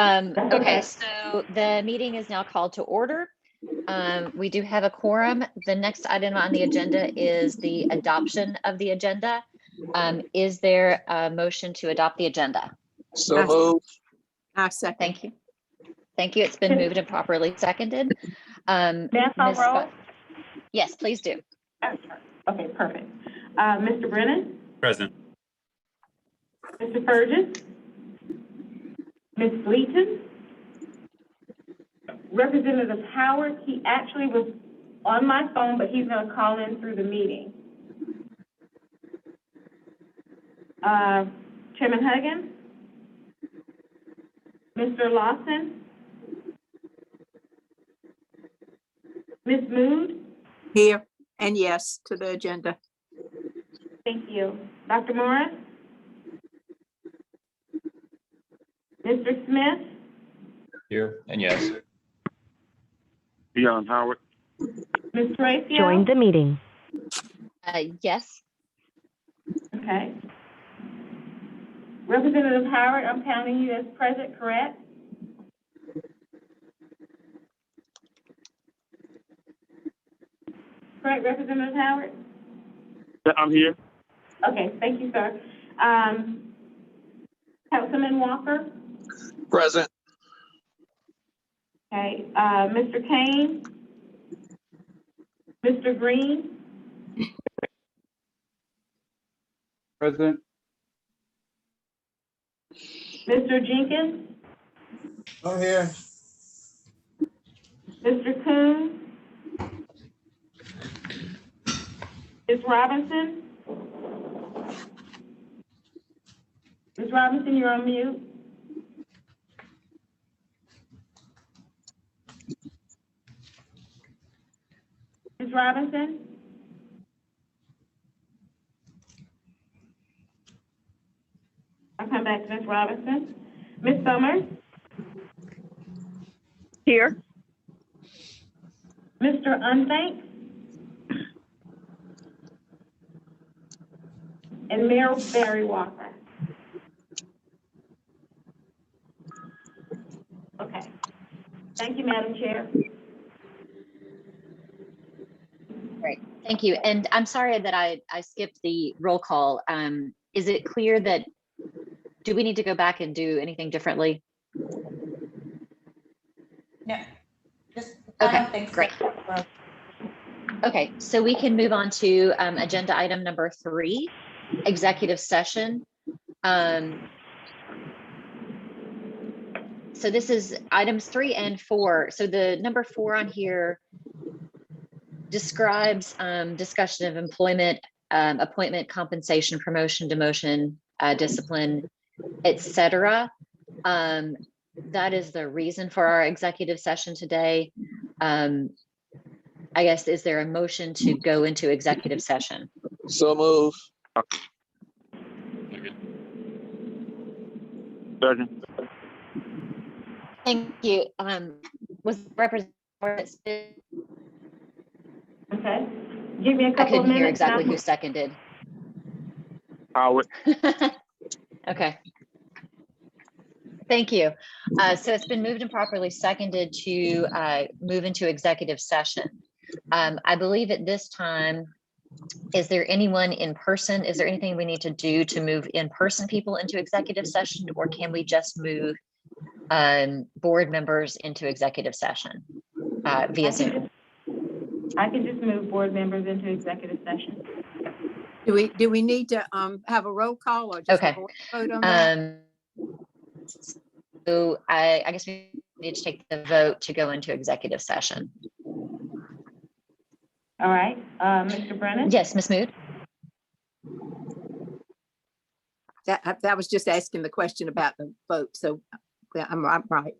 Okay, so the meeting is now called to order. We do have a quorum. The next item on the agenda is the adoption of the agenda. Is there a motion to adopt the agenda? So moved. I second. Thank you. Thank you. It's been moved and properly seconded. Ms. Rowe? Yes, please do. Okay, perfect. Mr. Brennan? Present. Mr. Fergus? Ms. Bleaton? Representative Howard, he actually was on my phone, but he's going to call in through the meeting. Chairman Huggins? Mr. Lawson? Ms. Mood? Here, and yes to the agenda. Thank you. Dr. Morris? Mr. Smith? Here and yes. Beyond Howard. Ms. Tracio? Join the meeting. Yes. Okay. Representative Howard, I'm counting you as present, correct? Correct, Representative Howard? I'm here. Okay, thank you, sir. Councilman Walker? Present. Okay, Mr. Kane? Mr. Green? Present. Mr. Jenkins? I'm here. Mr. Coon? Ms. Robinson? Ms. Robinson, you're on mute. Ms. Robinson? I'll come back to Ms. Robinson. Ms. Summers? Here. Mr. Unthank? And Mayor Barry Walker. Okay. Thank you, Madam Chair. Great. Thank you. And I'm sorry that I skipped the roll call. Is it clear that, do we need to go back and do anything differently? No, just, I Okay, don't think so. great. Okay, so we can move on to agenda item number 3, executive session. So this is items 3 and 4. So the number 4 on here describes discussion of employment, appointment, compensation, promotion, demotion, discipline, etc. That is the reason for our executive session today. I guess, is there a motion to go into executive session? So move. Second. Thank you. Was representative? Okay. Give me a I couple of couldn't minutes. hear exactly now. who seconded. Howard. Okay. Thank you. So it's been moved and properly seconded to move into executive session. I believe at this time, is there anyone in person? Is there anything we need to do to move in-person people into executive session, or can we just move board members into executive session via Zoom? I can just move board members into executive session. Do we need to have a roll call or just Okay. a vote on that? So I guess we need to take the vote to go into executive session. All right, Mr. Brennan? Yes, Ms. Mood? That was just asking the question about the vote, so yeah, I'm right.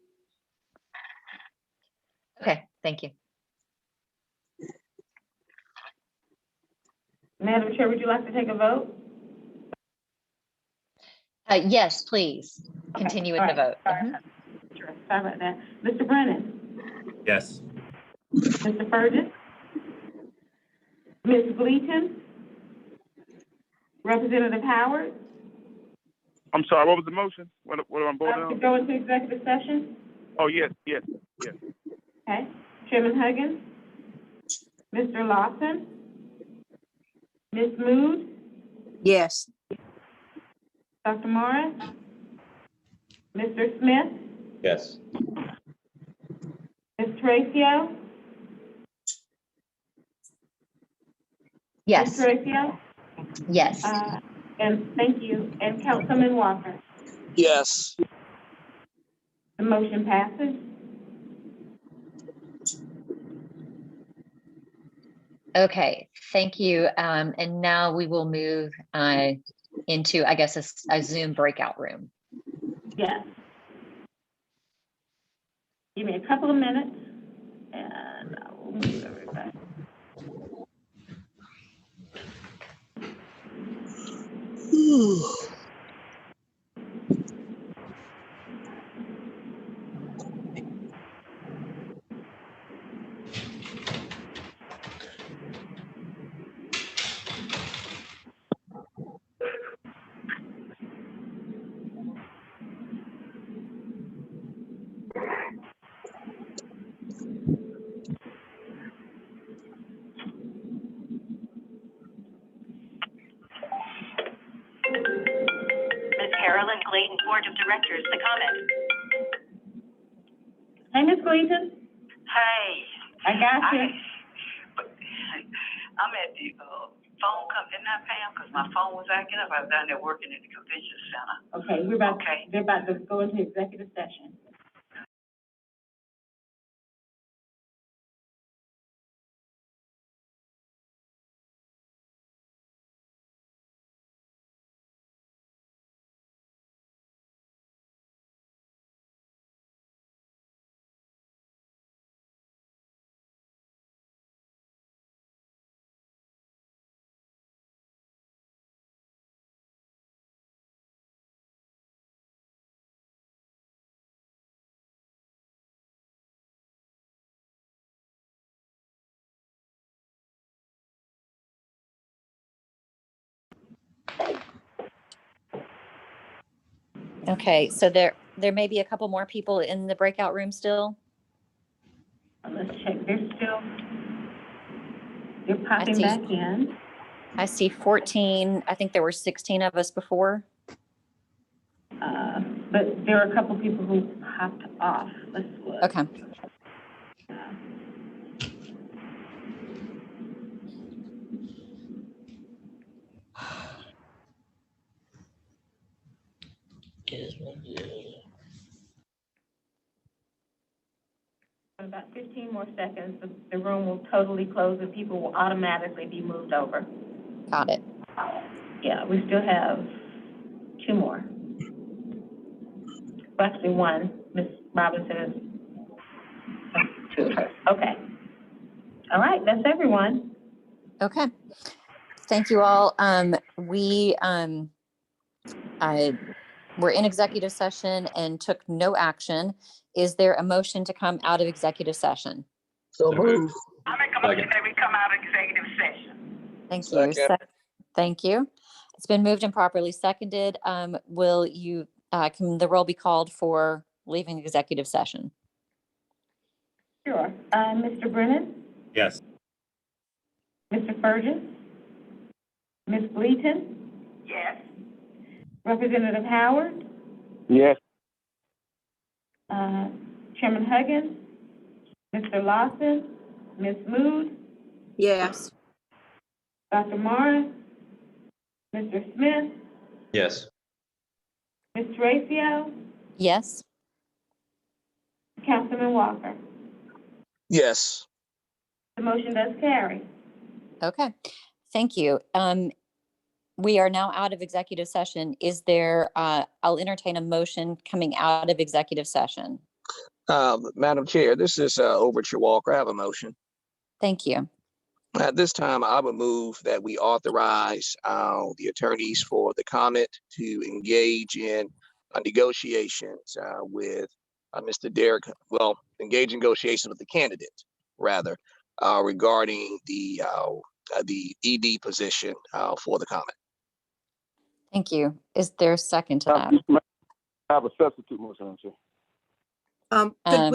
Okay, thank you. Madam Chair, would you like to take a vote? Yes, please continue with the vote. Sorry. Sure. Sorry about that. Mr. Brennan? Yes. Mr. Fergus? Ms. Bleaton? Representative Howard? I'm sorry, what was the motion? What am I voting To on? go into executive session? Oh, yes. Okay. Chairman Huggins? Mr. Lawson? Ms. Mood? Yes. Dr. Morris? Mr. Smith? Yes. Ms. Tracio? Yes, Ms. Tracio? yes. And thank you. And Councilman Walker? Yes. The motion passes. Okay, thank you. And now we will move into, I guess, a Zoom breakout room. Yes. Give me a couple of minutes and I will move everybody. Ms. Carolyn Clayton, Board of Directors, the comment. Hey, Ms. Gleason, Hey. I got you. I'm at the phone company, not Pam, because my phone was acting up. I was down there working at the convention center. Okay, they're about to go into executive session. Okay, so there may be a couple more people in the breakout room still. Let's check, they're popping see. back in. I see 14. I think there were 16 of us before. But there are a couple people who popped off. Let's look. Okay. In about 15 more seconds, the room will totally close and people will automatically be moved over. Got it. Yeah, we still have 2 more. Well, actually 1. Ms. Robinson is 2 of her. Okay. All right, that's everyone. Okay. Thank you all. We're in executive session and took no action. Is there a motion to come out of executive session? So moved. I make a motion that we come out of executive session. Thank you. Second. Thank you. It's been moved and properly seconded. Will you, can the roll be called for leaving executive session? Sure. Mr. Brennan? Yes. Mr. Fergus? Ms. Bleaton? Yes. Representative Howard? Yes. Chairman Huggins? Mr. Lawson? Ms. Mood? Yes. Dr. Morris? Mr. Smith? Yes. Ms. Tracio? Yes. Councilman Walker? Yes. The motion does carry. Okay. Thank you. We are now out of executive session. Is there, I'll entertain a motion coming out of executive session. Madam Chair, this is Overture Walker. I have a motion. Thank you. At this time, I would move that we authorize the attorneys for the comment to engage in negotiations with Mr. Derek, engage in negotiations with the candidate, rather, regarding the ED position for the comment. Thank you. Is there a second to that? I have a substitute motion, Madam Chair.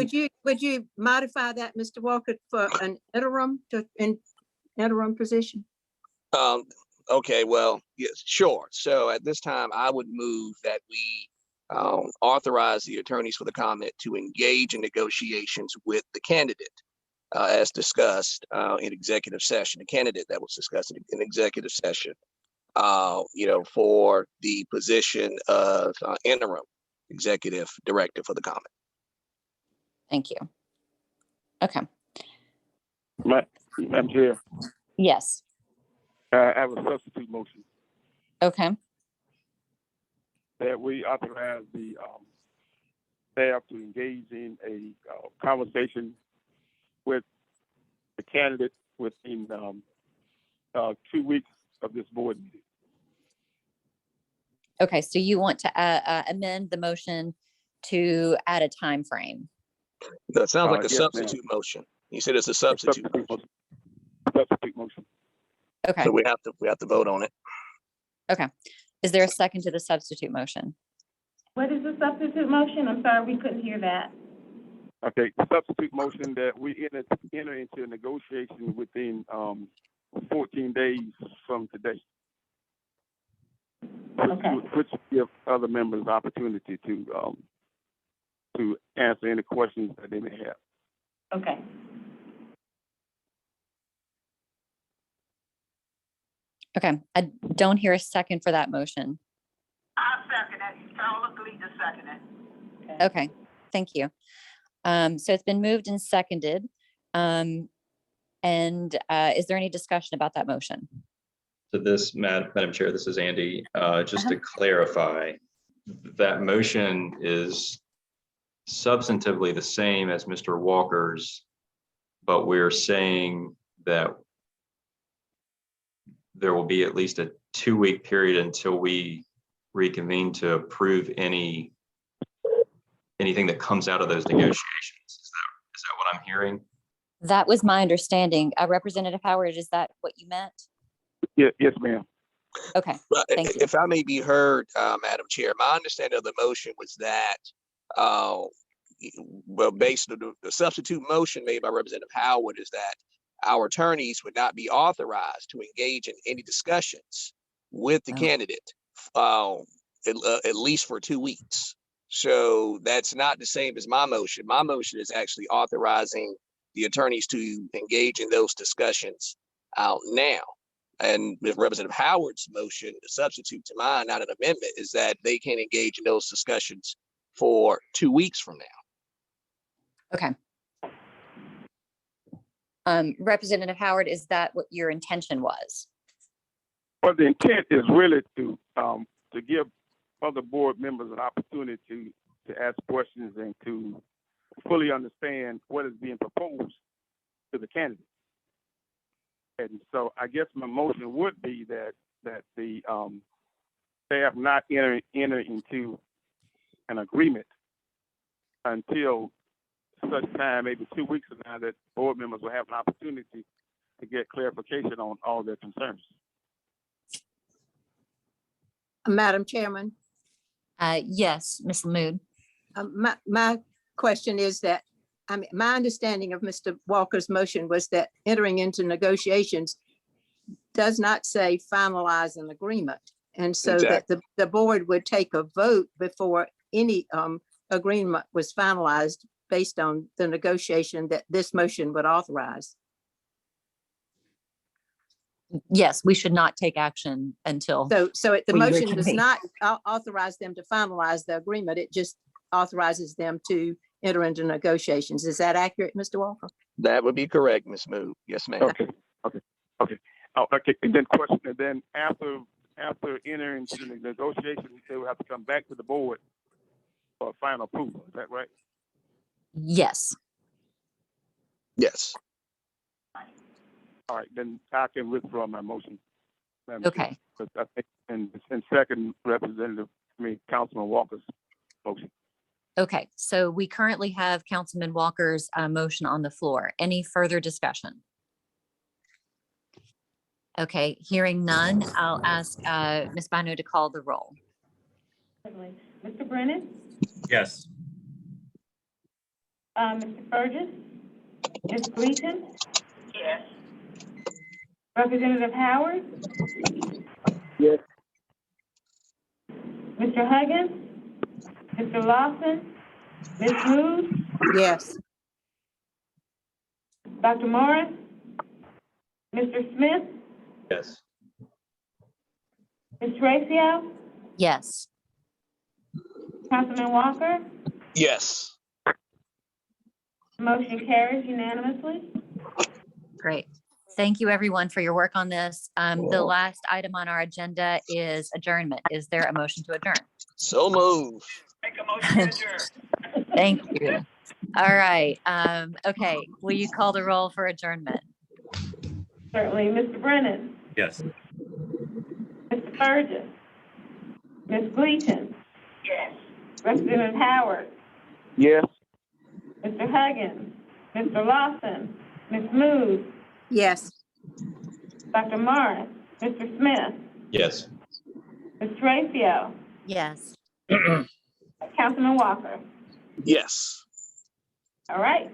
Would you modify that, Mr. Walker, for an interim position? Okay, well, yes, sure. So at this time, I would move that we authorize the attorneys for the comment to engage in negotiations with the candidate as discussed in executive session, the candidate that was discussed in executive session, for the position of interim executive director for the comment. Thank you. Okay. Madam Chair, Yes. I have a substitute motion Okay. that we authorize the staff to engage in a conversation with the candidate within 2 weeks of this board meeting. Okay. So you want to amend the motion to add a time frame? That sounds like a Yes, ma'am. substitute motion. You said it's a substitute motion. Substitute motion. Okay. So we have to vote on it. Okay. Is there a second to the substitute motion? What is the substitute motion? I'm sorry, we couldn't hear that. Okay, substitute motion that we enter into a negotiation within 14 days from today. Okay. Which give other members opportunity to answer any questions that they may have. Okay. Okay. I don't hear a second for that motion. I second it. Carol agreed to second it. Okay. Thank you. So it's been moved and seconded. And is there any discussion about that motion? So this, Madam Chair, this is Andy. Just to clarify, that motion is substantively the same as Mr. Walker's, but we're saying that there will be at least a 2-week period until we reconvene to approve anything that comes out of those negotiations. Is that what I'm hearing? That was my understanding. Representative Howard, is that what you meant? Yes, ma'am. Okay. But Thank you. if I may be heard, Madam Chair, my understanding of the motion was that, based on the substitute motion made by Representative Howard is that our attorneys would not be authorized to engage in any discussions with the candidate, at least for 2 weeks. So that's not the same as my motion. My motion is actually authorizing the attorneys to engage in those discussions now. And with Representative Howard's motion, the substitute to mine, not an amendment, is that they can engage in those discussions for 2 weeks from now. Okay. Representative Howard, is that what your intention was? Well, the intent is really to give other board members an opportunity to ask questions and to fully understand what is being proposed to the candidate. And so I guess my motion would be that the staff not enter into an agreement until such time, maybe 2 weeks from now, that board members will have an opportunity to get clarification on all their concerns. Madam Chairman, Yes, Ms. Lamood. my question is that, my understanding of Mr. Walker's motion was that entering into negotiations does not say finalize an agreement. And so that the board would take a vote before any agreement was finalized based on the negotiation that this motion would authorize. Yes, we should not take action until. So the We motion does reconvene. not authorize them to finalize the agreement. It just authorizes them to enter into negotiations. Is that accurate, Mr. Walker? That would be correct, Ms. Mood. Yes, ma'am. Okay. Oh, okay. And then question, and then after entering into the negotiations, they will have to come back to the board for final approval. Is that right? Yes. Yes. All right, then I can withdraw my motion. Madam Chair. Okay. But I think, and second Councilman Walker's motion. Okay. So we currently have Councilman Walker's motion on the floor. Any further discussion? Okay, hearing none, I'll ask Ms. Bino to call the roll. Certainly. Mr. Brennan, Yes. Mr. Burgess, Ms. Gleason, Yes. Representative Howard, Yes. Mr. Huggins, Mr. Lawson, Ms. Mood, Yes. Dr. Morris, Mr. Smith, Yes. Ms. Tracio, Yes. Councilman Walker, Yes. motion carries unanimously. Great. Thank you, everyone, for your work on this. The last item on our agenda is adjournment. Is there a motion to adjourn? So move. Make a motion to adjourn. Thank you. All right. Okay, will you call the roll for adjournment? Certainly. Mr. Brennan, Yes. Mr. Burgess, Ms. Gleason, Yes. Representative Howard, Yes. Mr. Huggins, Mr. Lawson, Ms. Mood, Yes. Dr. Morris, Mr. Smith, Yes. Ms. Tracio, Yes. Councilman Walker. Yes. All right.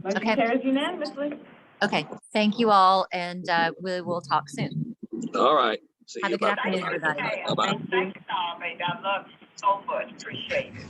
Motion Okay. carries unanimously. Okay, thank you all, and we will talk soon. All right. See Have you. a good Bye. afternoon, everybody. Bye-bye. Thank you. Thank you, baby. I love you so much. Appreciate it.